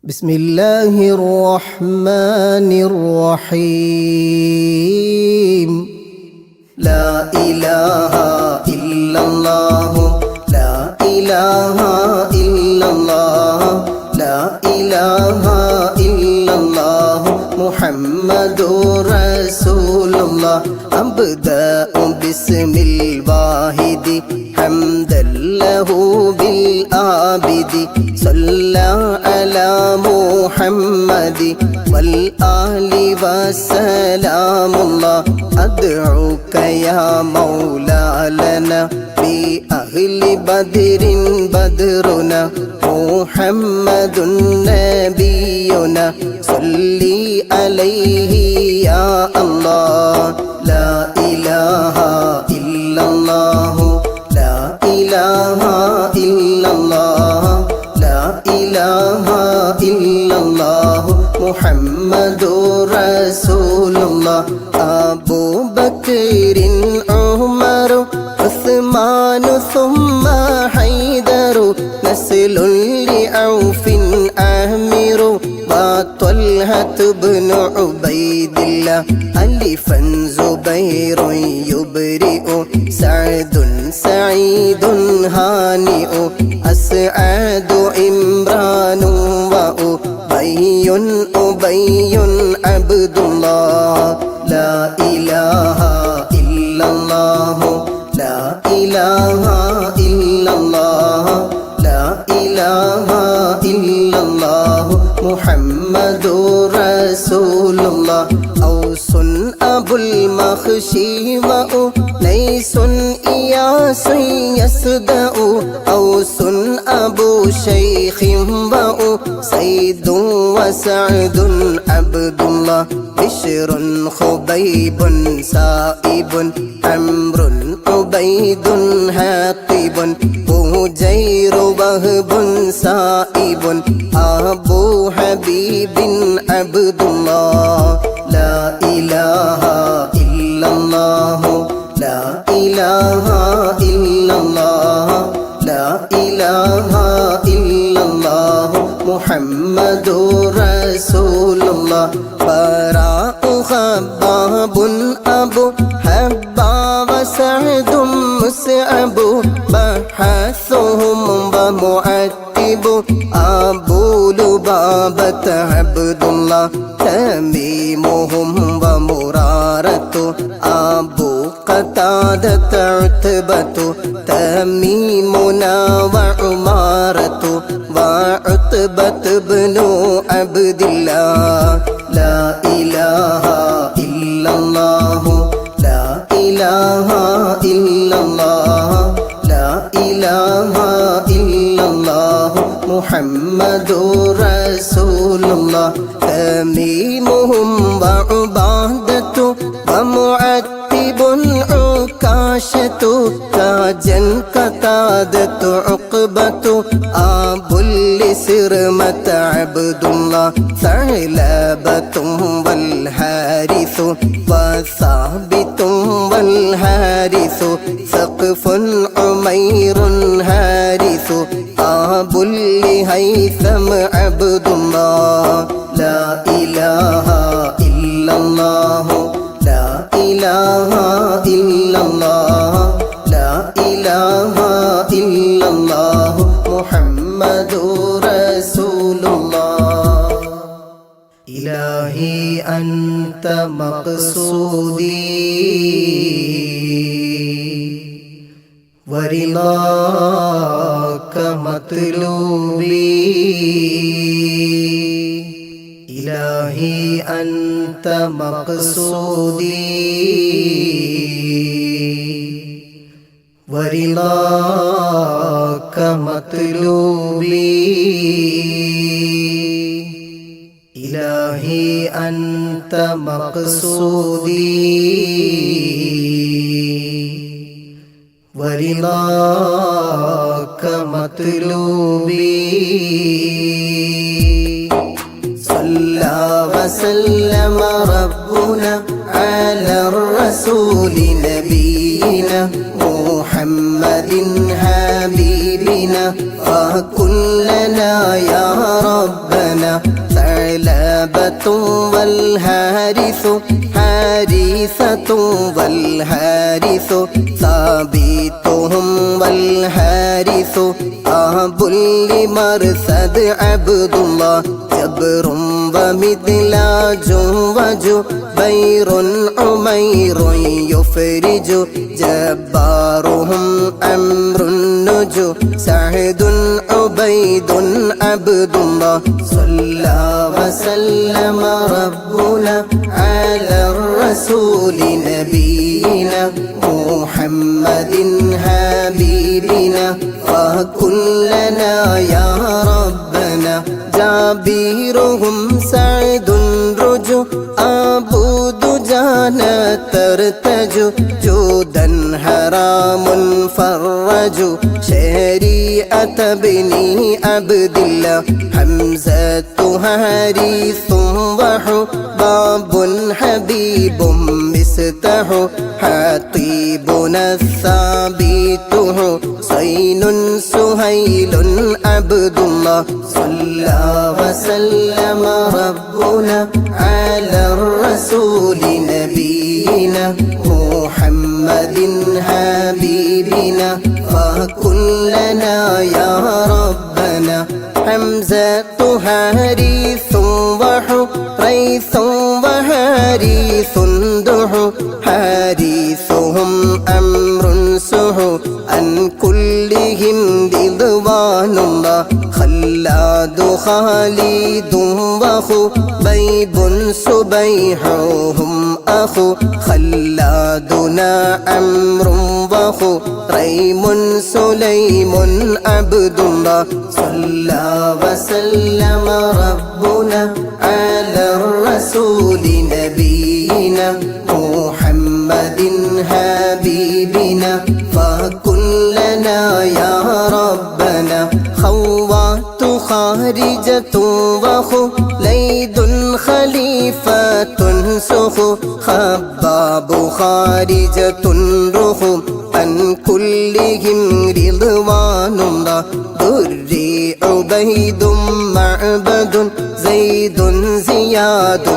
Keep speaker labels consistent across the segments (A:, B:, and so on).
A: بسم الله الرحمن الرحيم لا إله إلا الله لا إله إلا الله لا إله إلا الله محمد رسول الله أبدأ بسم الواحد حمدا له بالآبد صلى على محمد والآل وسلام الله أدعوك يا مولا لنا بأهل بدر بدرنا محمد نبينا صلي عليه يا الله لا إله إلا الله لا إله إلا الله لا إله إلا الله محمد رسول الله أبو بكر عمر عثمان ثم حيدر نسل لعوف عامر وطلحة بن عبيد الله ألفا زبير يبرئ سعد سعيد هانئ أسعد عمران وأبي أبي عبد الله لا إله إلا الله لا إله إلا الله لا إله إلا الله محمد رسول الله أوس أبو المخشي وأنيس إياس يصدأ أوس أبو شيخ وأسيد وسعد عبد الله بشر خبيب سائب عمرو عبيد حاقب هجير وهب سائب أبو حبيب عبد الله لا إله إلا الله لا إله إلا الله لا إله إلا الله محمد رسول الله براء خباب أبو حبا وسعد مسعب بحثهم ومعتب أبو لبابة عبد الله تميمهم ومرارة أبو قتادة عتبة تميمنا وعمارة وعتبة بن عبد الله لا إله إلا الله لا إله إلا الله لا إله إلا الله محمد رسول الله تميمهم وعبادة ومعتب عكاشة تاجا قتادة عقبة أبو السرمة عبد الله ثعلبة والحارث وثابت والحارث ثقف عمير حارث أبو الهيثم عبد الله لا إله إلا الله لا إله إلا الله لا إله إلا الله محمد رسول الله إلهي أنت مقصودي ورضاك مطلوبي إلهي أنت مقصودي ورضاك مطلوبي إلهي أنت مقصودي ورضاك مطلوبي صلى وسلم ربنا على الرسول نبينا محمد حبيب حبيبنا فكلنا يا ربنا ثعلبة والهارث حارثة والهارث ثابتهم والهارث أب لمرثد عبد الله جبر ومدلاج وجبير عمير يفرج جبارهم أمر النجو سعد عبيد عبد الله صلى وسلم ربنا على الرسول نبينا محمد حبيبنا وكلنا يا ربنا جابيرهم سعد رجو أبو دجانة ترتجو جودا حرام فرج شريعة بني عبد الله حمزة حارث وحباب حبيب مستح حطيبنا الثابت حسين سهيل عبد الله صلى وسلم ربنا على الرسول نبينا محمد حبيبنا فكلنا يا ربنا حمزة حارث وحريث وحارث دح حارثهم أمر سح عن كلهم رضوان الله خلاد خالد وخبيب سبيحهم أخو خلادنا أمر وخريم سليم عبد الله صلى وسلم ربنا على الرسول نبينا محمد حبيبنا فكلنا يا ربنا خوات خارجة وخليد خليفة سخ خباب خارجة رخ عن كلهم رضوان الله دري عبيد معبد زيد زياد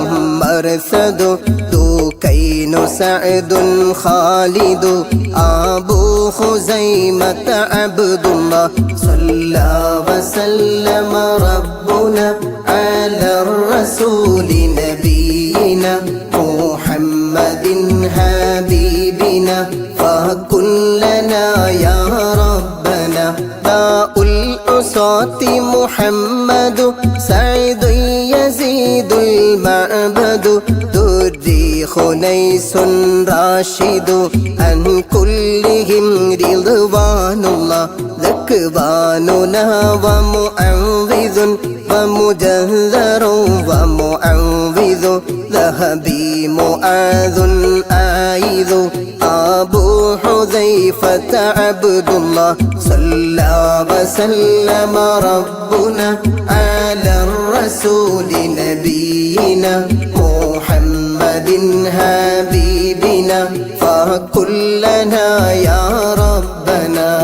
A: مرثد دوكين سعد خالد أبو خزيمة عبد الله صلى وسلم ربنا على الرسول نبينا محمد حبيبنا فكلنا يا ربنا داء العصاة محمد سعد يزيد المعبد دري خنيس راشد عن كلهم رضوان الله ذكواننا ومعوذ ومجهذر ومعوذ ذهبي معاذ آيذ أبو حذيفة عبد الله صلى وسلم ربنا على الرسول نبينا محمد حبيبنا فكلنا يا ربنا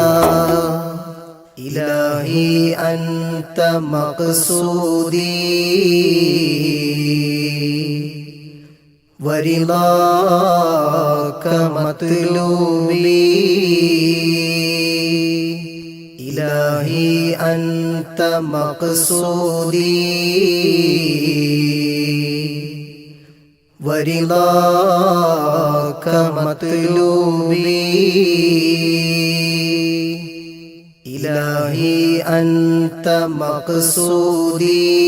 A: إلهي أنت مقصودي ورضاك مطلوبي إلهي أنت مقصودي ورضاك مطلوبي إلهي أنت مقصودي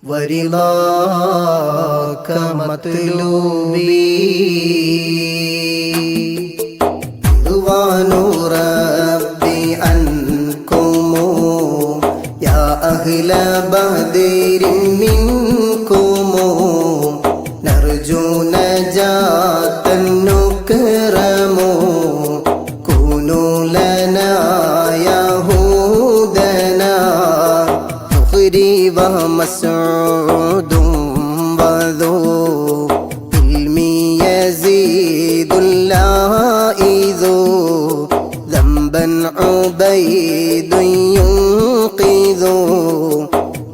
A: ورضاك مطلوبي رضوان ربي عنكم يا أهل بدر منكم نرجو نجاة نكرم كونوا لنا يهودنا فخري ومسعود وذو علم يزيد اللائذ رضوان ربي عنكم يا أهل بدر منكم نرجو نجاة نكرم كونوا لنا يهودنا فخري ومسعود وذو علم يزيد اللائذ رضوان ربي عنكم يا أهل بدر منكم نرجو نجاة نكرم كونوا لنا يهودنا فخري ومسعود ومن عبيد ينقذ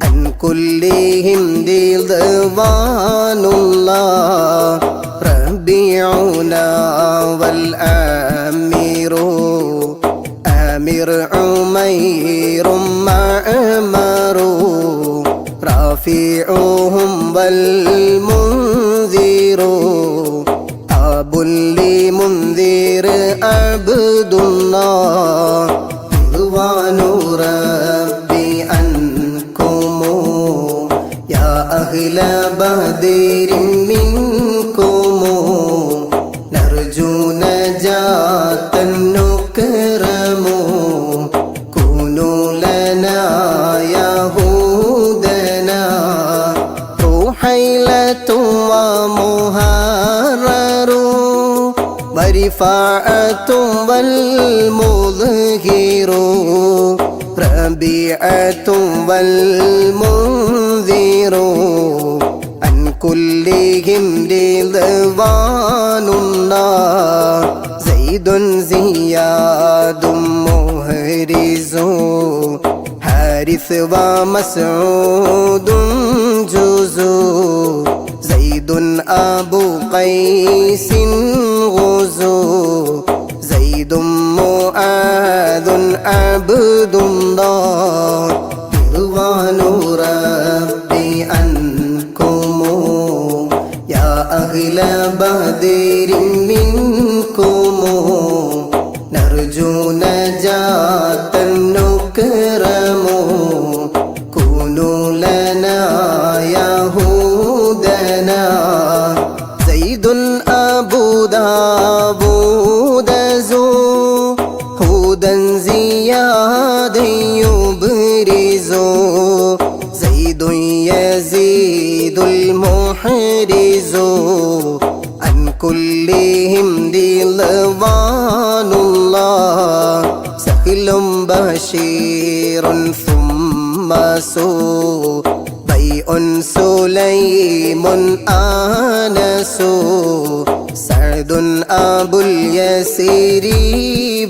A: عن كلهم رضوان الله ربيعنا والآمر آمر عمير معمر رافعهم والمنذر أب لمنذر عبد الله رضوان ربي عنكم يا أهل بدر منكم نرجو نجاة نكرم كونوا لنا يهودنا روحيلة ومهرر ورفاعة والمظهر ربيعة والمنذر عن كلهم رضوان الله زيد زياد مهرز حارث ومسعود جزو زيد أبو قيس غزو زيد معاذ عبد الله رضوان ربي عنكم يا أهل بدر منكم نرجو نجاة نكرم كونوا لنا يهودنا زيد أبو داود زو هودا زياد يبرز زيد يزيد المحرز عن كلهم رضوان الله سهل بشير ثم سو بيء سليم آنس سعد أبو اليسير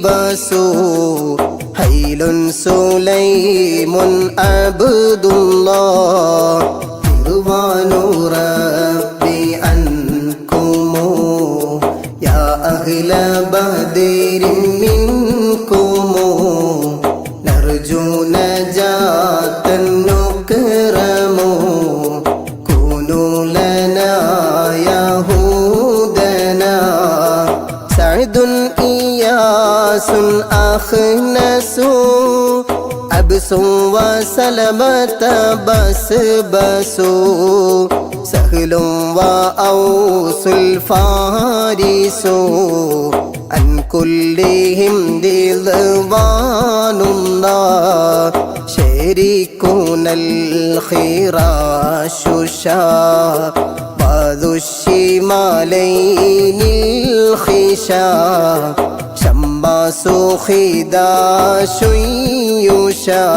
A: بسو هيل سليم عبد الله رضوان ربي عنكم يا أهل بدر منكم نرجو نجاة نكرم كونوا لنا يهودنا سعد إياس أخنس أبس وسلمة بسبس سهل وأوس الفارس عن كلهم رضوان الله شريكنا الخراش وذو الشمالين الخشا شماس خداش يشا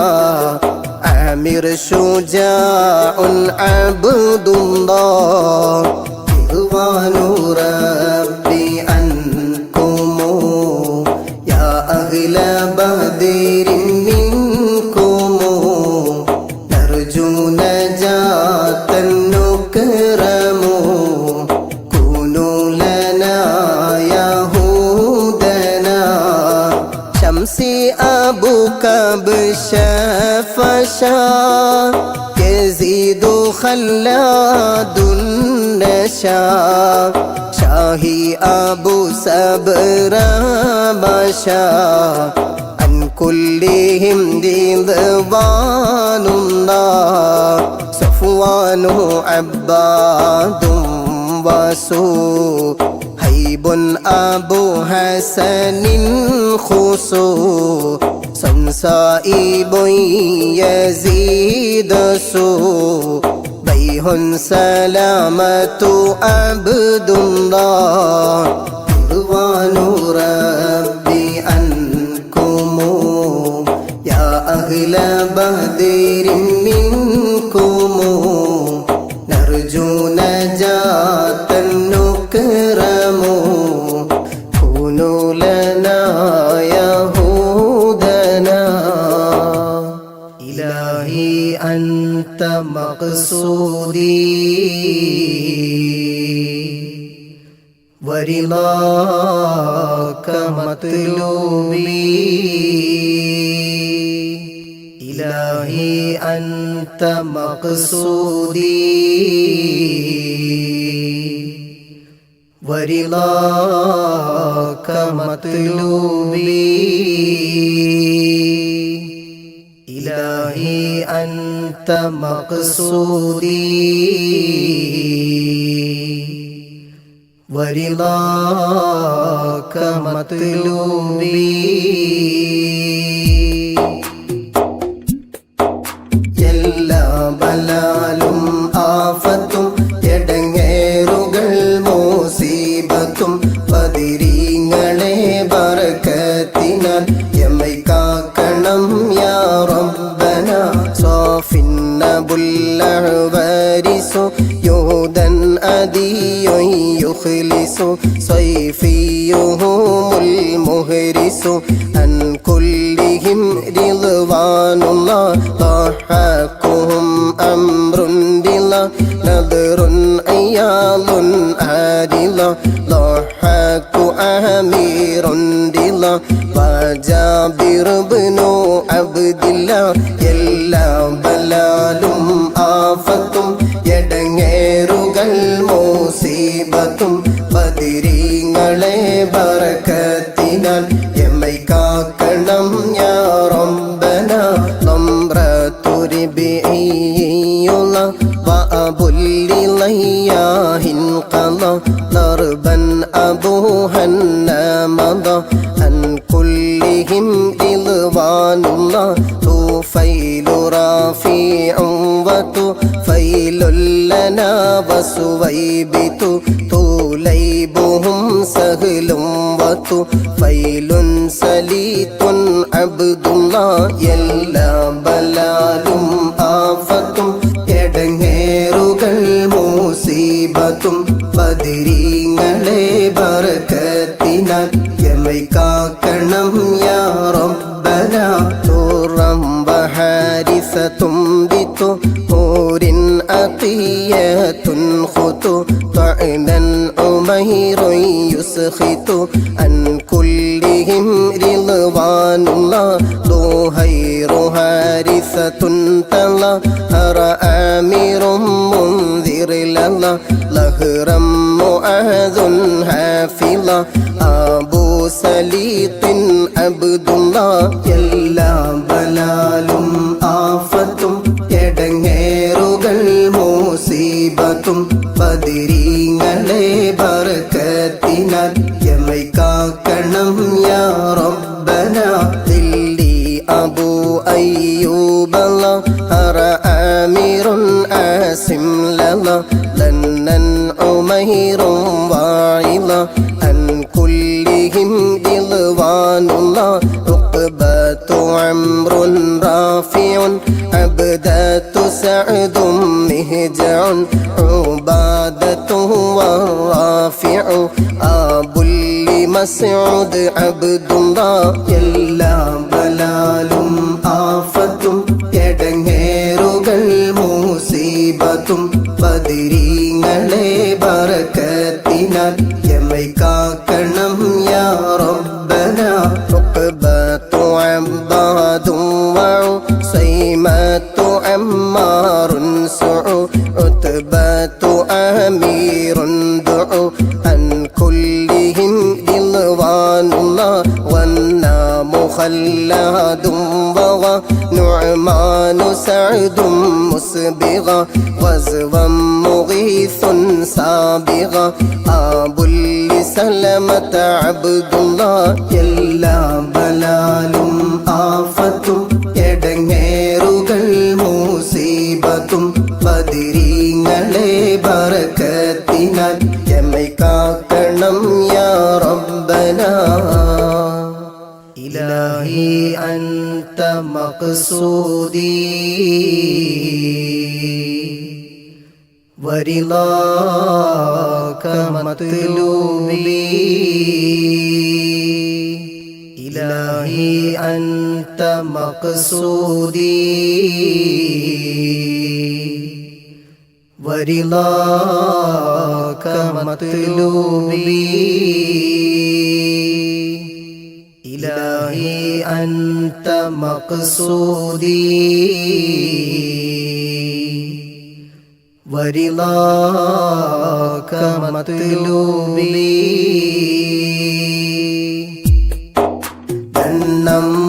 A: عامر شجاع عبد الله رضوان ربي عنكم يا أهل بدر منكم نرجو نجاة نكرم كونوا لنا يهودنا شمسي أبوك بشفشا يزيد خلاد النشا شاهي أبو سبر بشا عن كلهم رضوان الله صفوان عباد وسو هيب أبو حسن خصو صنصائب يزيد سو بيه سلامة عبد الله رضوان ربي عنكم يا أهل بدر منكم نرجو نجاة نكرم كونوا لنا يهود أنت مقصودي ورضاك مطلوبي إلهي أنت مقصودي ورضاك مطلوبي إلهي أنت مقصودي ورضاك مطلوبي എല്ലാ ബലാലും ആഫത്തും എടങ്ങേറുകൾ മുസീബത്തും ബദരീങ്ങളെ ബറകത്തിനാൽ എമ്മൈ കാക്കണം യാ റബ്ബന സാഫിൻ നബുല്ലഹ്വാരിസു യൂദൻ അദിയുൻ യുഖ്ലിസു സൈഫിയുഹുമുൽ മുഹ്രിസു അൻ കുല്ലിഹിം റിദ്വാനുല്ലാഹ് ضحكهم أمر بلا نذر أيال عادلا ضحك أمير بلا وجابر بن عبد الله എല്ലാ ബലാലും ആഫത്തും എടങ്ങേറുകൾ മുസീബത്തും ബദരീങ്ങളെ ബറകത്തിനാൽ എമ്മൈ കാക്കണം യാ റബ്ബന നംറത്തു റിബിയ്യുള്ള വഅബുല്ലി ലയ്യാഹിൻ ഖള ضربا أبوها النمض عن كلهم رضوان الله طفيل رافع وطفيل لنا وسويبت طليبهم سهل وطفيل سليط عبد الله എല്ലാ ബലാലും ആഫത്തും എടങ്ങേറുകൾ മുസീബത്തും ബദരീങ്ങളെ ബറകത്തിനാൽ എമ്മൈ കാക്കണം യാ റബ്ബന തുറം വഹാരിസതും ബിതു ഹൂരിൻ അഖിയതുൻ ഖുതു തഅനൻ ഉമൈറുൻ യുസ്ഖിതു അൻ കുല്ലിഹിം റിദ്വാനുല്ലാഹ് ദുഹൈറു ഹാരിസതുൻ തല ഹറ ആമിറും മുൻദിർ ലല്ലാ ലഹ്റം മുആദുൻ ഹാഫിള അബൂ സലീത്തിൻ അബ്ദുല്ലാഹ് എല്ലാ ബലാലും ആഫത്തും എടങ്ങേറുകൾ മുസീബത്തും ബദരീങ്ങളെ ബറകത്തിനാൽ എമ്മൈ കാക്കണം യാ റബ്ബന ദില്ലി അബൂ അയ്യൂബ ഹറ ആമിറുൻ ആസിം ലല്ലാ ലന്നൻ ഉമൈറും വാഇല അൻ കുല്ലിഹിം റിദ്വാനുല്ലാഹ് ഉഖബത്തു അംറുൻ റാഫിഉൻ അബ്ദത്തു സഅദും മിഹ്ജഉൻ ഉബാദത്തു വറാഫിഉ അബുല്ലി മസ്ഊദ് അബ്ദുല്ലാഹ് എല്ലാ ബലാലും ആഫത്തും എടങ്ങേറുകൾ മുസീബത്തും ബദരീങ്ങളെ ബറകത്തിനാൽ എമ്മൈ കാക്കണം യാ റബ്ബന ഉഖബത്തു അബ്ദാദു വഉസൈമത്തു അമ്മാറുൻ സുഉ ഉത്ബത്തു അമീറുൻ ദുഉ അൻ കുല്ലിഹിം റിദ്വാനുല്ലാഹ് വന്നാ മുഖല്ലദും വവ نعمان سعد مسبغا غزوا مغيث سابغا أبو سلمة عبد الله എല്ലാ ബലാലും ആഫത്തും എടങ്ങേറുകൾ മുസീബത്തും ബദരീങ്ങളെ ബറകത്തിനാൽ എമ്മൈ കാക്കണം യാ റബ്ബന إلهي أنت مقصودي ورضاك مطلوبي إلهي أنت مقصودي ورضاك مطلوبي إلهي أنت مقصودي ورضاك مطلوبي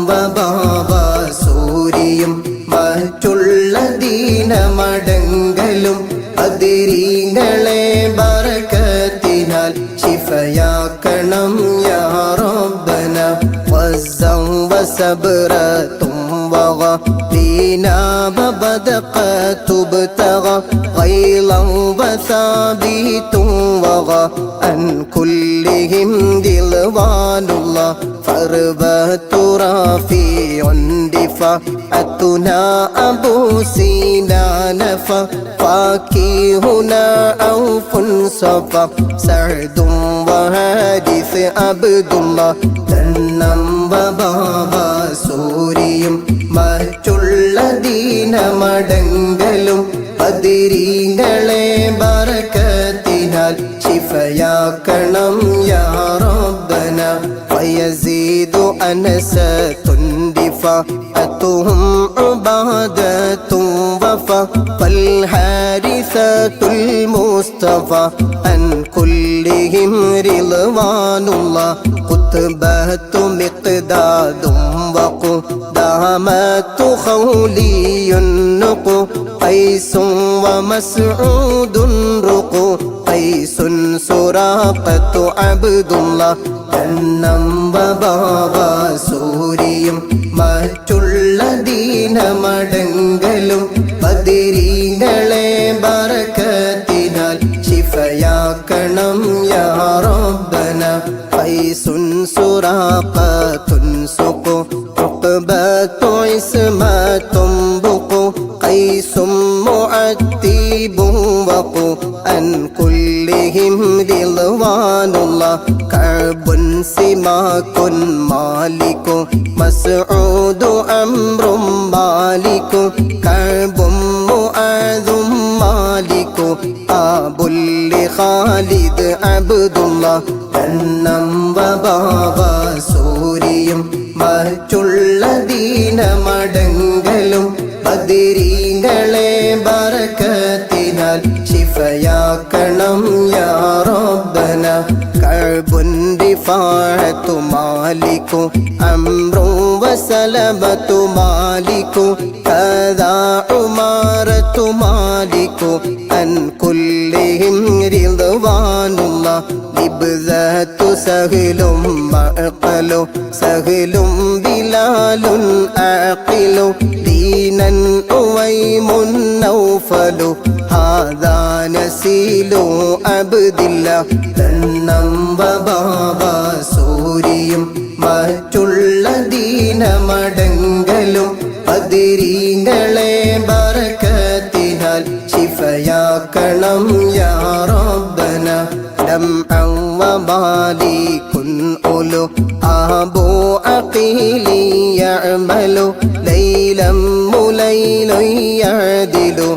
A: ബാബ സൂര്യയും മറ്റുള്ള ദീനമടങ്കലും അതിരീങ്ങളെ ബറകത്തിനാൽ ശിഫയാക്കണം യാ റബ്ബന വസ്സം വസബ്റത്തും وغفينا ببدقة ابتغى غيلا وثابت وغى عن كلهم دلوان الله فربة رافع دفاعتنا أبو سنان فاكهنا عوف صفا سعد وحارث عبد الله തന്നം ബാബ സൂര്യയും മറ്റുള്ള ദീനമടങ്കലും ബദരീങ്ങളെ ബറകത്തിനാൽ ശിഫയാക്കണം യാ റബ്ബന ഫയസീദു അനസതുൻ ദിഫാഅതുഹും ഉബാദതും വഫാ ഫൽഹാരിസതുൽ മുസ്തഫ അൻ കുല്ലിഹിം റിളവാനുല്ലാ قطبة مقداد وقدامة خولي النقو قيس ومسعود رقو قيس سراقة عبد الله തന്നം ബാബ സൂര്യയും മറ്റുള്ള ദീനമടങ്കലും ബദരീങ്ങളെ ബറകത്തിനാൽ ശിഫയാക്കണം യാ റബ്ബന ഖൈസുൻ സുറാഖത്തുൻ സുഖു ഉഖബത്തു ഇസ്മത്തും ബുഖു ഖൈസും മുഅത്തിബും വഖു അൻ കുല്ലിഹിം റിളവാനുല്ലാഹ് കഅബുൻ സിമാകുൻ മാലികു മസ്ഊദു അംറും മാലികു കഅബും മുആദും മാലികു ആബുൽ ഖാലിദ് അബ്ദുല്ലാഹ് തന്നം ബാബ സൂര്യയും മറ്റുള്ള ദീനമടങ്കലും ബദരീങ്ങളെ ബറകത്തിനാൽ ശിഫയാക്കണം യാ റബ്ബന കഅബുൻ റിഫാഅത്തു മാലികു അംറു വസലമത്തു മാലികു കദാ ഉമാറത്തു മാലികു അൻ കുല്ലിഹിം റിളവാനുല്ലാഹ് ലിബ്ദത്തു സഹലും മഅഖലു സഹലും ബിലാലുൻ ആഖിലു ദീനൻ ഉവൈമുൻ നൗഫലു ഹാദാ നസീലു അബ്ദില്ലാഹ് തന്നം ബാബ സൂര്യയും മറ്റുള്ള ദീനമടങ്കലും ബദരീങ്ങളെ ബറകത്തിനാൽ ശിഫയാക്കണം യാ റബ്ബന ദംഅൻ വബാലികുൻ ഉലു ആബു അഖീലി യഅമലു ലൈലം മുലൈലു യഅദിലു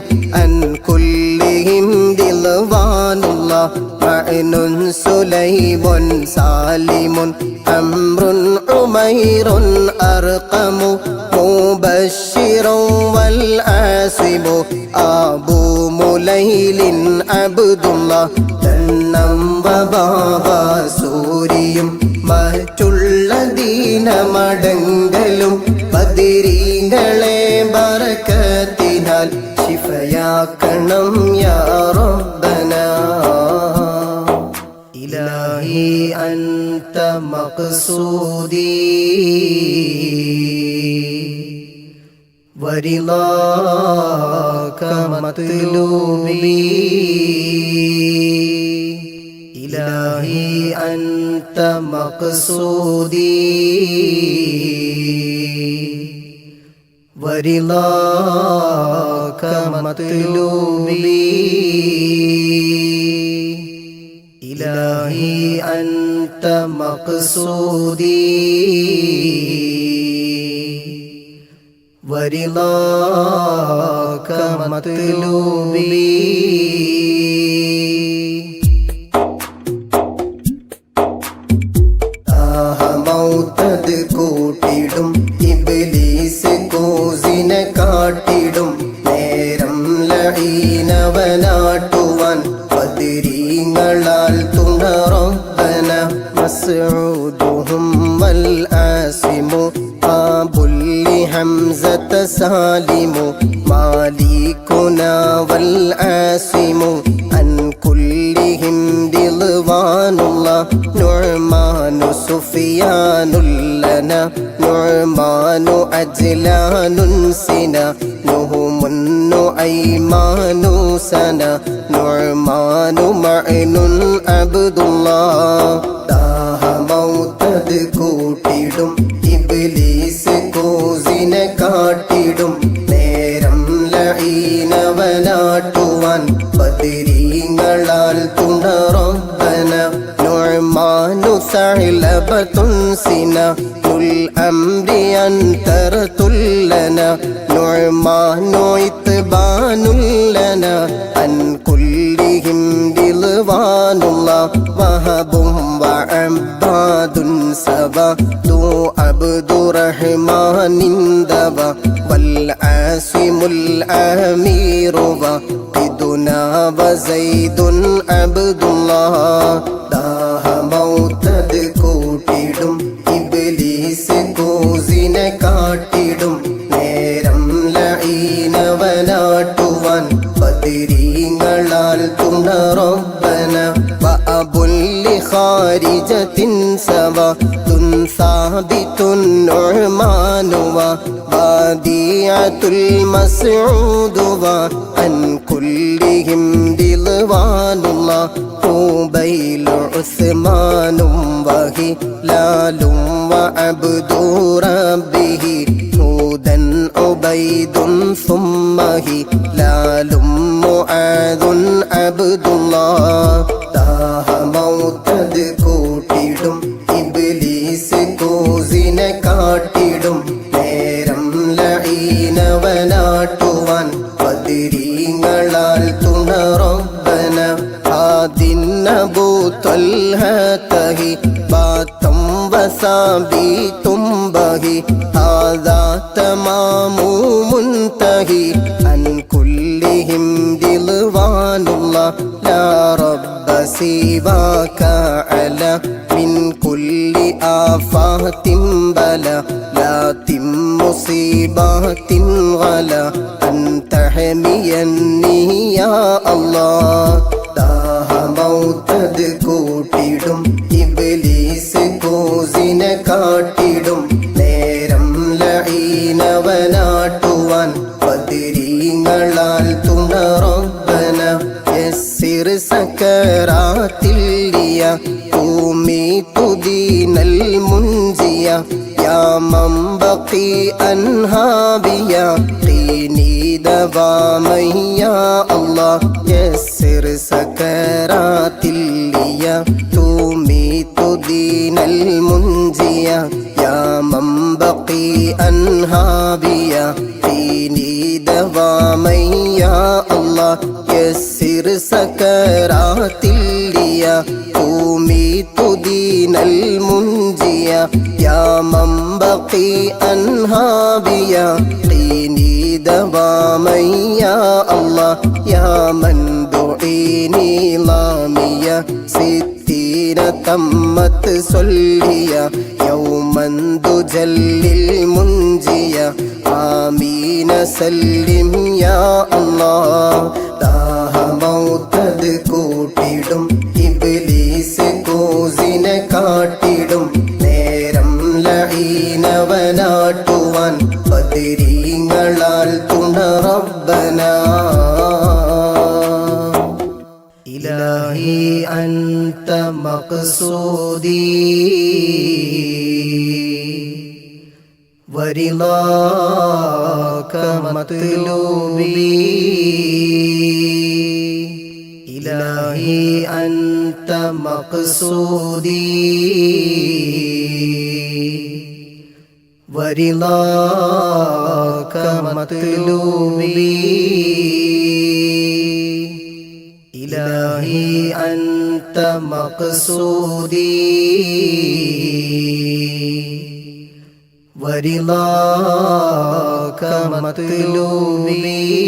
A: അൻ കുല്ലിഹിം ദിൽവാനുല്ലാഹ് മഅനുൻ സുലൈമുൻ സാലിമുൻ അംറുൻ ഉമൈറുൻ അർഖമു മുബശ്ശിറുൻ വൽ ആസിബു ആബു മുലൈലിൻ അബ്ദുല്ലാഹ് തന്നം ബാബ സൂര്യയും മറ്റുള്ള ദീനമടങ്കലും ബദരീങ്ങളെ ബറകത്തിനാൽ ശിഫയാക്കണം യാ റബ്ബന ഇലാഹി അൻത മഖ്സൂദി ورضاك مطلوبي إلهي أنت مقصودي ورضاك مطلوبي إلهي أنت مقصودي مقصودي ورضاك مطلوبي മൗതദ് കൂട്ടിടും ഇബ്ലീസ് കൂസിനെ കാട്ടിടും നേരം ലഈനവനാട്ടുവാൻ ബദരീങ്ങളാൽ തുണ റബ്ബന മസ്ഊദുഹും വൽ ആസിമു ആബുൽ ഹംസത സാലിമു മാലികുനാ വൽ ആസിമു അൻ കുല്ലിഹിം റിദ്വാനുല്ലാഹ് നുഅ്മാനു സുഫിയാനുൽ ലനാ നുഅ്മാനു അജ്ലാനുൻ സിനാ നുഹുമുന്നു ഐമാനു സനാ നുഅ്മാനു മഅ്നുൻ അബ്ദുല്ലാഹ് ദാഹ മൗതദ് കൂട്ടിടും ഇബ്ലീസ് കൂസിനെ കാട്ടിടും നേരം ലഈനവനാട്ടുവാൻ ബദരീങ്ങളാൽ തുണ റബ്ബന നുഅ്മാനു സഅലബതുൻ സിനാ ഉൽ അംരി അൻതറതുൽ ലനാ നുഅ്മാനു ഇത്ബാനുൽ ലനാ അൻ കുല്ലിഹിം റിദ്വാനുല്ലാഹ് വഹബും വഅബ്ബാദുൻ സബാ ദു അബ്ദുറഹ്മാനിൻ ദബ വൽ ആസിമുൽ അമീറു വഖിദുനാ വസൈദുൻ അബ്ദുല്ലാഹ് ദാഹ മൗതദ് കൂട്ടിടും ഇബ്ലീസ് കൂസിനെ കാട്ടിടും നേരം ലഈനവനാട്ടുവാൻ ബദരീങ്ങളാൽ തുണ റബ്ബന വഅബുൽ ഖാരിജത്തിൻ സവതുൻ സാബിതുൻ നുഅ്മാനു വബദിഅത്തുൽ മസ്ഊദു വഅൻ കുല്ലിഹിം റിദ്വാനുല്ലാഹ് ഖുബൈലു ഉസ്മാനും വഹിലാലും വഅബ്ദു റബ്ബിഹി ഹൂദൻ ഉബൈദുൻ സുമ്മ ഹിലാലും മുആദുൻ അബ്ദുല്ലാഹ് ദാഹ മൗതദ് കൂട്ടിടും ഇബ്ലീസ് കൂസിനെ കാട്ടിടും നേരം ലഈനവനാട്ടുവാൻ ബദരീങ്ങളാൽ തുണ റബ്ബന ആദിന്നബു ത്വൽഹതഹി ബാത്തം വസാബീതും ബഹി ഹാദാ തമാമു മുൻതഹി അൻ കുല്ലിഹിം റിദ്വാനുല്ലാഹ് ലാ റബ്ബ സിവാക അല മിൻ കുല്ലി ആഫാത്തിൻ ബല ലാ മുസീബാത്തിൻ വല അൻത ഹമിയന്നി യാ അല്ലാഹ് ദാഹ മൗതദ് കൂട്ടിടും ഇബ്ലീസ് കൂസിനെ കാട്ടിടും നേരം ലഈനവനാട്ടുവാൻ ബദരീങ്ങളാൽ തുണ റബ്ബന യസ്സിർ സകറാത്തില്ലിയ ഉമീതു ദീനൽ മുൻജിയ യാ മൻ ബഖി അൻഹാബിയ ഖീനി ദവാമൻ യാ അല്ലാഹ് യസ്സിർ സകറാത്തില്ലിയ ഉമീതു ദീനൽ മുൻജിയ യാ മൻ ബഖി അൻഹാബിയ ഖീനി ദവാമൻ യാ അല്ലാഹ് യസ്സിർ സകറാത്തില്ലിയ ഉമീതു ദീനൽ മുൻജിയ യാ മൻ ബഖി അൻഹാബിയ ഖീനി ദവാമൻ യാ അല്ലാഹ് യാ മൻ ദുഈനി ലാമിയ സിത്തീന തമ്മത്ത് സൊല്ലിയ യൗമൻ ദുജല്ലിൽ മുൻജിയ ആമീന സല്ലിം യാ അല്ലാഹ് ദാഹ മൗതദ് കൂട്ടിടും ഇബ്ലീസ് കൂസിനെ കാട്ടിടും നേരം ലഈനവനാട്ടുവാൻ ബദരീങ്ങളാൽ തുണ റബ്ബന ഇലാഹി അൻത മഖ്സൂദി ورضاك مطلوبي إلهي إلهي أنت مقصودي ورضاك مطلوبي إلهي أنت مقصودي ورضاك مطلوبي